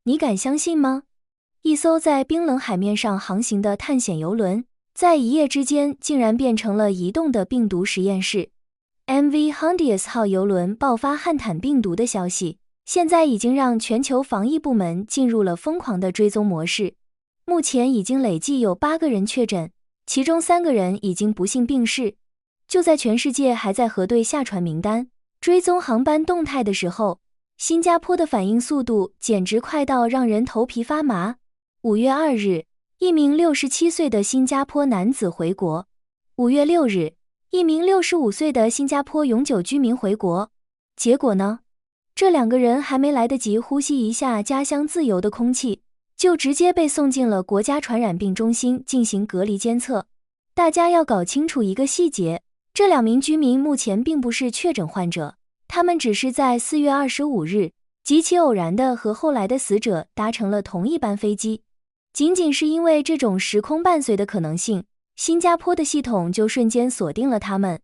你敢相信吗？一艘在冰冷海面上航行的探险游轮，在一夜之间竟然变成了移动的病毒实验室。MV Hondius 号游轮爆发汉坦病毒的消息，现在已经让全球防疫部门进入了疯狂的追踪模式。目前已经累计有8个人确诊，其中3个人已经不幸病逝。就在全世界还在核对下船名单、追踪航班动态的时候，新加坡的反应速度简直快到让人头皮发麻。5月2日，一名67岁的新加坡男子回国。5月6日，一名65岁的新加坡永久居民回国。结果呢？这2个人还没来得及呼吸一下家乡自由的空气，就直接被送进了国家传染病中心进行隔离监测。大家要搞清楚一个细节，这2名居民目前并不是确诊患者，他们只是在4月25日极其偶然的和后来的死者搭乘了同一班飞机。仅仅是因为这种时空伴随的可能性，新加坡的系统就瞬间锁定了他们。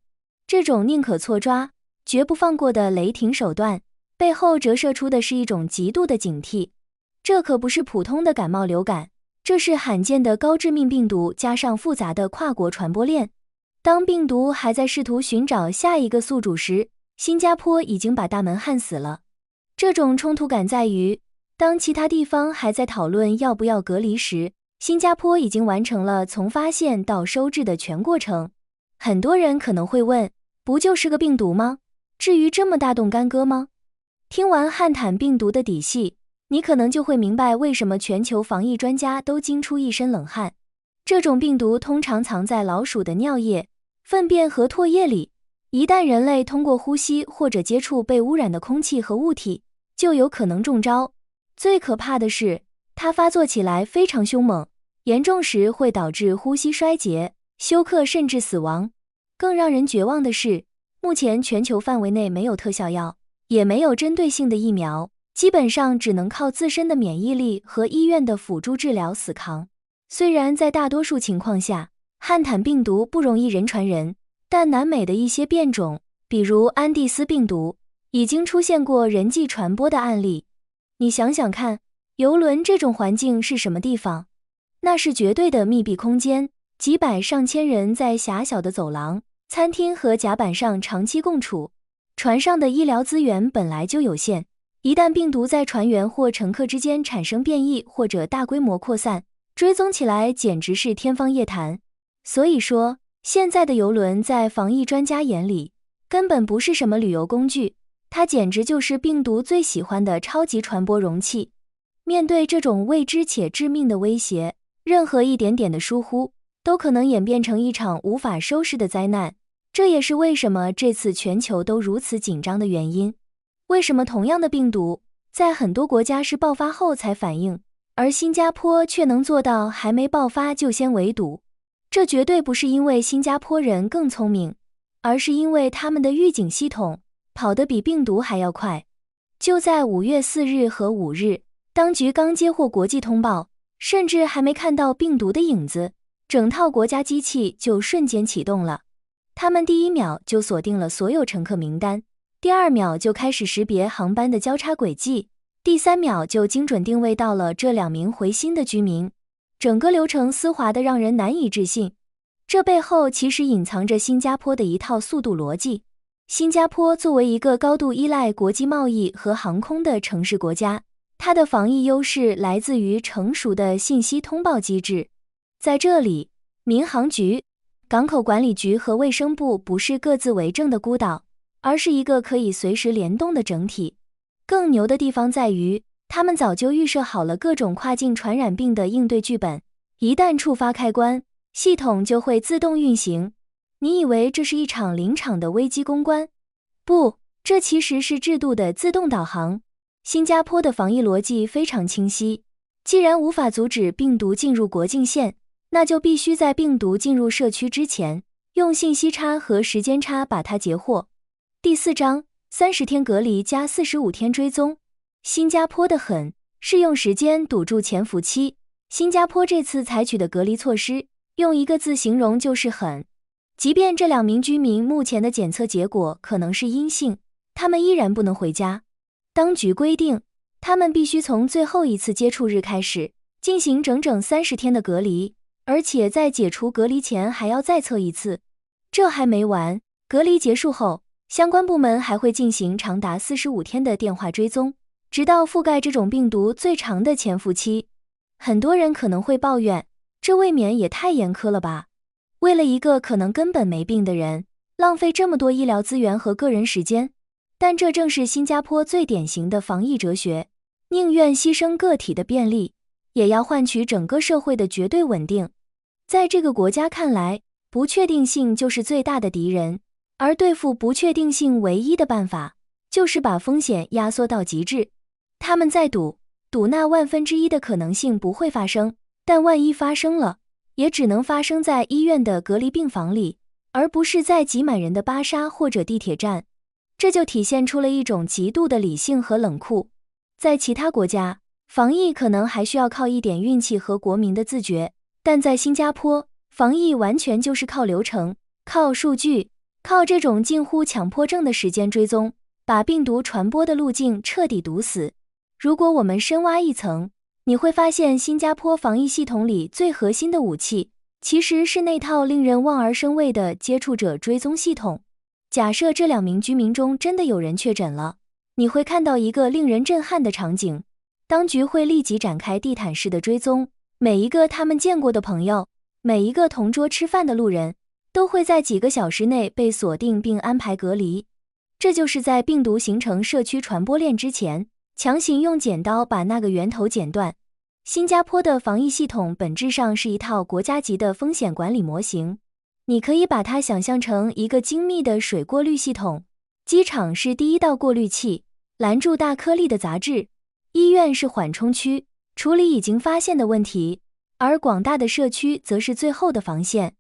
这种宁可错抓，绝不放过的雷霆手段，背后折射出的是一种极度的警惕。这可不是普通的感冒流感，这是罕见的高致命病毒加上复杂的跨国传播链。当病毒还在试图寻找下一个宿主时，新加坡已经把大门焊死了。这种冲突感在于，当其他地方还在讨论要不要隔离时，新加坡已经完成了从发现到收治的全过程。很多人可能会问，不就是个病毒吗？至于这么大动干戈吗？听完汉坦病毒的底细，你可能就会明白为什么全球防疫专家都惊出一身冷汗。这种病毒通常藏在老鼠的尿液、粪便和唾液里，一旦人类通过呼吸或者接触被污染的空气和物体，就有可能中招。最可怕的是，它发作起来非常凶猛，严重时会导致呼吸衰竭、休克甚至死亡。更让人绝望的是，目前全球范围内没有特效药，也没有针对性的疫苗，基本上只能靠自身的免疫力和医院的辅助治疗死扛。虽然在大多数情况下，汉坦病毒不容易人传人，但南美的一些变种，比如安第斯病毒，已经出现过人际传播的案例。你想想看，游轮这种环境是什么地方？那是绝对的密闭空间，几百上千人在狭小的走廊、餐厅和甲板上长期共处。船上的医疗资源本来就有限，一旦病毒在船员或乘客之间产生变异或者大规模扩散，追踪起来简直是天方夜谭。所以说，现在的游轮在防疫专家眼里，根本不是什么旅游工具，它简直就是病毒最喜欢的超级传播容器。面对这种未知且致命的威胁，任何一点点的疏忽，都可能演变成一场无法收拾的灾难。这也是为什么这次全球都如此紧张的原因。为什么同样的病毒，在很多国家是爆发后才反应，而新加坡却能做到还没爆发就先围堵？这绝对不是因为新加坡人更聪明，而是因为他们的预警系统跑得比病毒还要快。就在5月4日和5日，当局刚接获国际通报，甚至还没看到病毒的影子，整套国家机器就瞬间启动了。他们第1秒就锁定了所有乘客名单，第2秒就开始识别航班的交叉轨迹，第3秒就精准定位到了这2名回新的居民。整个流程丝滑得让人难以置信。这背后其实隐藏着新加坡的一套速度逻辑。新加坡作为一个高度依赖国际贸易和航空的城市国家，它的防疫优势来自于成熟的信息通报机制。在这里，民航局、港口管理局和卫生部不是各自为政的孤岛，而是一个可以随时联动的整体。更牛的地方在于，他们早就预设好了各种跨境传染病的应对剧本，一旦触发开关，系统就会自动运行。你以为这是一场临场的危机公关？不，这其实是制度的自动导航。新加坡的防疫逻辑非常清晰，既然无法阻止病毒进入国境线，那就必须在病毒进入社区之前，用信息差和时间差把它截获。第4章30天隔离加45天追踪。新加坡的狠是用时间堵住潜伏期。新加坡这次采取的隔离措施，用一个字形容就是狠。即便这2名居民目前的检测结果可能是阴性，他们依然不能回家。当局规定，他们必须从最后一次接触日开始，进行整整30天的隔离，而且在解除隔离前还要再测一次。这还没完，隔离结束后，相关部门还会进行长达45天的电话追踪，直到覆盖这种病毒最长的潜伏期。很多人可能会抱怨，这未免也太严苛了吧？为了一个可能根本没病的人，浪费这么多医疗资源和个人时间。但这正是新加坡最典型的防疫哲学，宁愿牺牲个体的便利，也要换取整个社会的绝对稳定。在这个国家看来，不确定性就是最大的敌人，而对付不确定性唯一的办法，就是把风险压缩到极致。他们在赌那1/1000的可能性不会发生，但万一发生了，也只能发生在医院的隔离病房里，而不是在挤满人的巴士或者地铁站。这就体现出了一种极度的理性和冷酷。在其他国家，防疫可能还需要靠一点运气和国民的自觉，但在新加坡，防疫完全就是靠流程、靠数据、靠这种近乎强迫症的时间追踪，把病毒传播的路径彻底堵死。如果我们深挖一层，你会发现新加坡防疫系统里最核心的武器，其实是那套令人望而生畏的接触者追踪系统。假设这2名居民中真的有人确诊了，你会看到一个令人震撼的场景，当局会立即展开地毯式的追踪，每一个他们见过的朋友，每一个同桌吃饭的路人，都会在几个小时内被锁定并安排隔离。这就是在病毒形成社区传播链之前，强行用剪刀把那个源头剪断。新加坡的防疫系统本质上是一套国家级的风险管理模型，你可以把它想象成一个精密的水过滤系统，机场是第一道过滤器，拦住大颗粒的杂质；医院是缓冲区，处理已经发现的问题，而广大的社区则是最后的防线。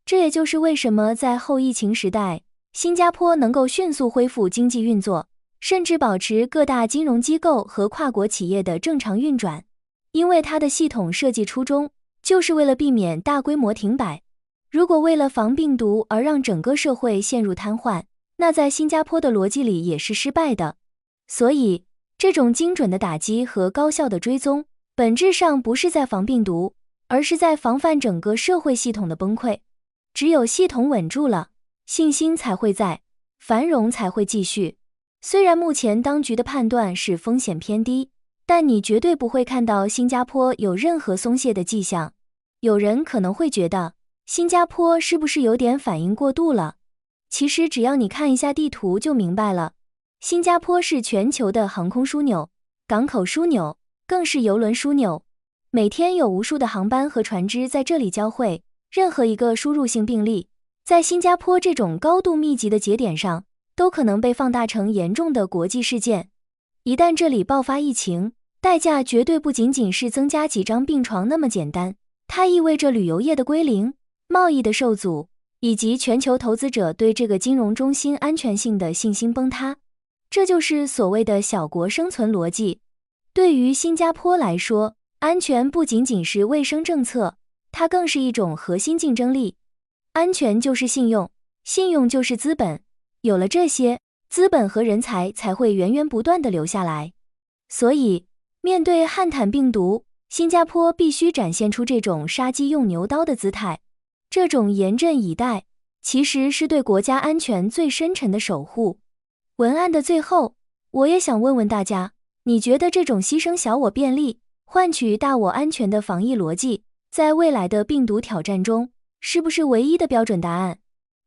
这也就是为什么在后疫情时代，新加坡能够迅速恢复经济运作，甚至保持各大金融机构和跨国企业的正常运转，因为它的系统设计初衷就是为了避免大规模停摆。如果为了防病毒而让整个社会陷入瘫痪，那在新加坡的逻辑里也是失败的。所以，这种精准的打击和高效的追踪，本质上不是在防病毒，而是在防范整个社会系统的崩溃。只有系统稳住了，信心才会在，繁荣才会继续。虽然目前当局的判断是风险偏低，但你绝对不会看到新加坡有任何松懈的迹象。有人可能会觉得，新加坡是不是有点反应过度了？其实只要你看一下地图就明白了。新加坡是全球的航空枢纽、港口枢纽，更是邮轮枢纽。每天有无数的航班和船只在这里交汇，任何一个输入性病例，在新加坡这种高度密集的节点上，都可能被放大成严重的国际事件。一旦这里爆发疫情，代价绝对不仅仅是增加几张病床那么简单，它意味着旅游业的归零、贸易的受阻，以及全球投资者对这个金融中心安全性的信心崩塌。这就是所谓的小国生存逻辑。对于新加坡来说，安全不仅仅是卫生政策，它更是一种核心竞争力。安全就是信用，信用就是资本，有了这些，资本和人才才会源源不断地留下来。所以，面对汉坦病毒，新加坡必须展现出这种杀鸡用牛刀的姿态。这种严阵以待，其实是对国家安全最深沉的守护。文案的最后，我也想问问大家，你觉得这种牺牲小我便利，换取大我安全的防疫逻辑，在未来的病毒挑战中，是不是唯一的标准答案？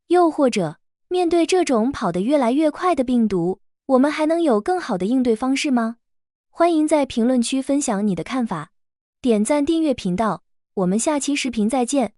又或者，面对这种跑得越来越快的病毒，我们还能有更好的应对方式吗？欢迎在评论区分享你的看法，点赞订阅频道，我们下期视频再见。